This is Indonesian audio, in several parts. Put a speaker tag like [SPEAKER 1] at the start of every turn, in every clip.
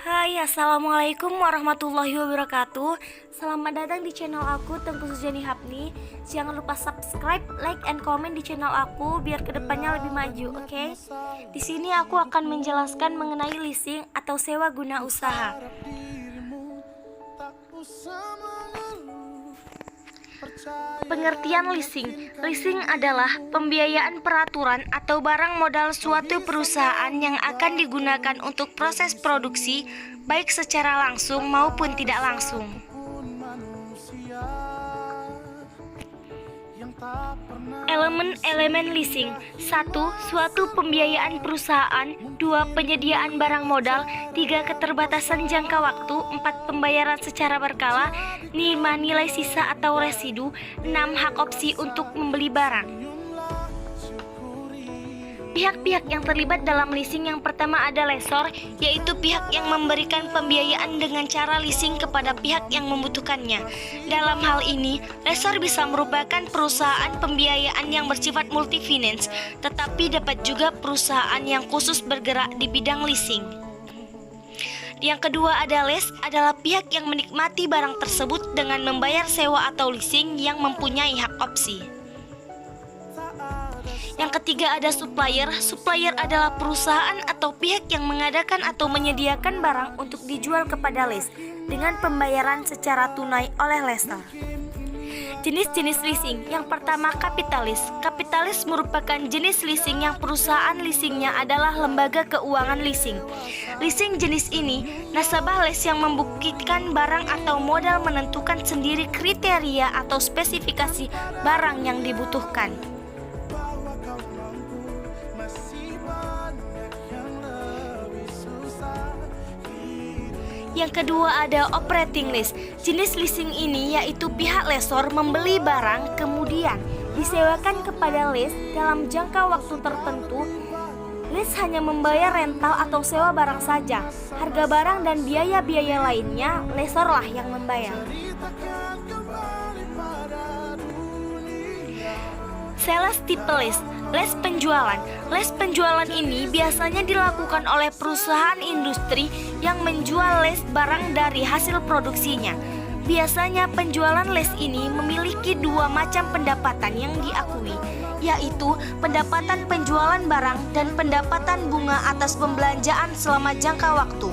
[SPEAKER 1] Hai, assalamualaikum warahmatullahi wabarakatuh. Selamat datang di channel aku, Tengku Sujani Hapni. Jangan lupa subscribe, like, and comment di channel aku biar kedepannya lebih maju, oke? Di sini aku akan menjelaskan mengenai leasing atau sewa guna usaha. Pengertian leasing. Leasing adalah pembiayaan peraturan atau barang modal suatu perusahaan yang akan digunakan untuk proses produksi, baik secara langsung maupun tidak langsung. Elemen-elemen leasing. 1. Suatu pembiayaan perusahaan. 2. Penyediaan barang modal. 3. Keterbatasan jangka waktu. 4. Pembayaran secara berkala. 5. Nilai sisa atau residu. 6. Hak opsi untuk membeli barang. Pihak-pihak yang terlibat dalam leasing yang pertama ada lessor, yaitu pihak yang memberikan pembiayaan dengan cara leasing kepada pihak yang membutuhkannya. Dalam hal ini, lessor bisa merupakan perusahaan pembiayaan yang bersifat multi-finance, tetapi dapat juga perusahaan yang khusus bergerak di bidang leasing. Yang kedua ada lease, adalah pihak yang menikmati barang tersebut dengan membayar sewa atau leasing yang mempunyai hak opsi. Yang ketiga ada supplier. Supplier adalah perusahaan atau pihak yang mengadakan atau menyediakan barang untuk dijual kepada lease dengan pembayaran secara tunai oleh lessor. Jenis-jenis leasing. Yang pertama kapitalis. Kapitalis merupakan jenis leasing yang perusahaan leasingnya adalah lembaga keuangan leasing. Leasing jenis ini, nasabah lease yang membuktikan barang atau modal menentukan sendiri kriteria atau spesifikasi barang yang dibutuhkan. Yang kedua ada operating lease. Jenis leasing ini yaitu pihak lessor membeli barang kemudian disewakan kepada lease dalam jangka waktu tertentu. Lease hanya membayar rental atau sewa barang saja. Harga barang dan biaya-biaya lainnya lessor lah yang membayar. Sales tipe lease. Les penjualan. Les penjualan ini biasanya dilakukan oleh perusahaan industri yang menjual les barang dari hasil produksinya. Biasanya penjualan les ini memiliki dua macam pendapatan yang diakui, yaitu pendapatan penjualan barang dan pendapatan bunga atas pembelanjaan selama jangka waktu.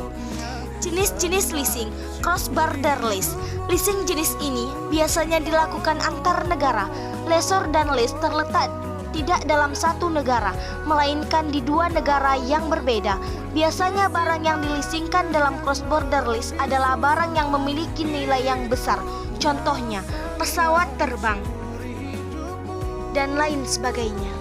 [SPEAKER 1] Jenis-jenis leasing. Cross border lease. Leasing jenis ini biasanya dilakukan antar negara. Lessor dan lease terletak tidak dalam satu negara, melainkan di dua negara yang berbeda. Biasanya barang yang dileasingkan dalam cross-border lease adalah barang yang memiliki nilai yang besar. Contohnya, pesawat terbang, dan lain sebagainya.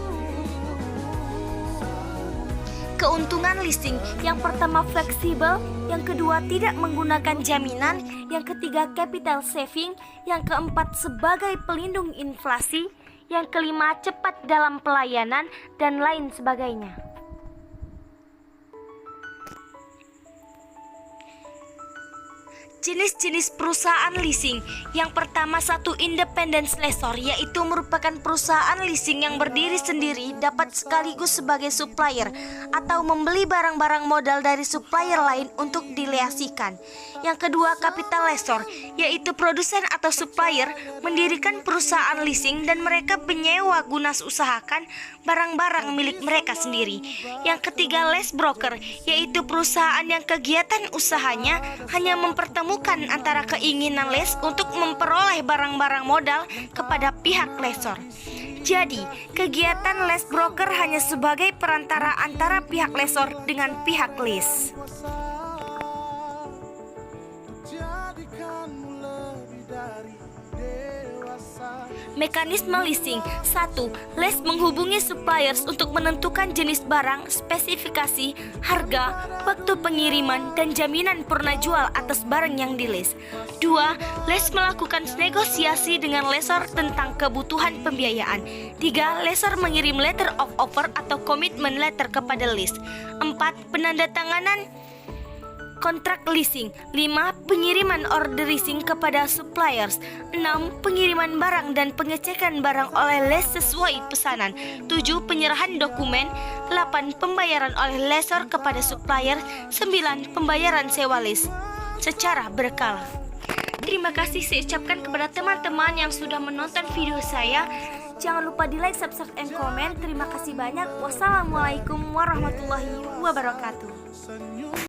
[SPEAKER 1] Keuntungan leasing. Yang pertama fleksibel, yang kedua tidak menggunakan jaminan, yang ketiga capital saving, yang keempat sebagai pelindung inflasi, yang kelima cepat dalam pelayanan, dan lain sebagainya. Jenis-jenis perusahaan leasing. Yang pertama satu independent lessor, yaitu merupakan perusahaan leasing yang berdiri sendiri, dapat sekaligus sebagai supplier atau membeli barang-barang modal dari supplier lain untuk dileasikan. Yang kedua capital lessor, yaitu produsen atau supplier mendirikan perusahaan leasing dan mereka penyewa guna usahakan barang-barang milik mereka sendiri. Yang ketiga lease broker, yaitu perusahaan yang kegiatan usahanya hanya mempertemukan antara keinginan lease untuk memperoleh barang-barang modal kepada pihak lessor. Jadi, kegiatan lease broker hanya sebagai perantara antara pihak lessor dengan pihak lease. Mekanisme leasing. 1. Lease menghubungi suppliers untuk menentukan jenis barang, spesifikasi, harga, waktu pengiriman, dan jaminan purna jual atas barang yang di-lease. 2. Lease melakukan negosiasi dengan lessor tentang kebutuhan pembiayaan. 3. Lessor mengirim letter of offer atau commitment letter kepada lease. 4. Penandatanganan kontrak leasing. 5. Pengiriman order leasing kepada suppliers. 6. Pengiriman barang dan pengecekan barang oleh les sesuai pesanan. 7. Penyerahan dokumen. 8. Pembayaran oleh lessor kepada supplier. 9. Pembayaran sewa les secara berkala. Terima kasih saya ucapkan kepada teman-teman yang sudah menonton video saya. Jangan lupa di like, subscribe, and comment. Terima kasih banyak. Wassalamualaikum warahmatullahi wabarakatuh.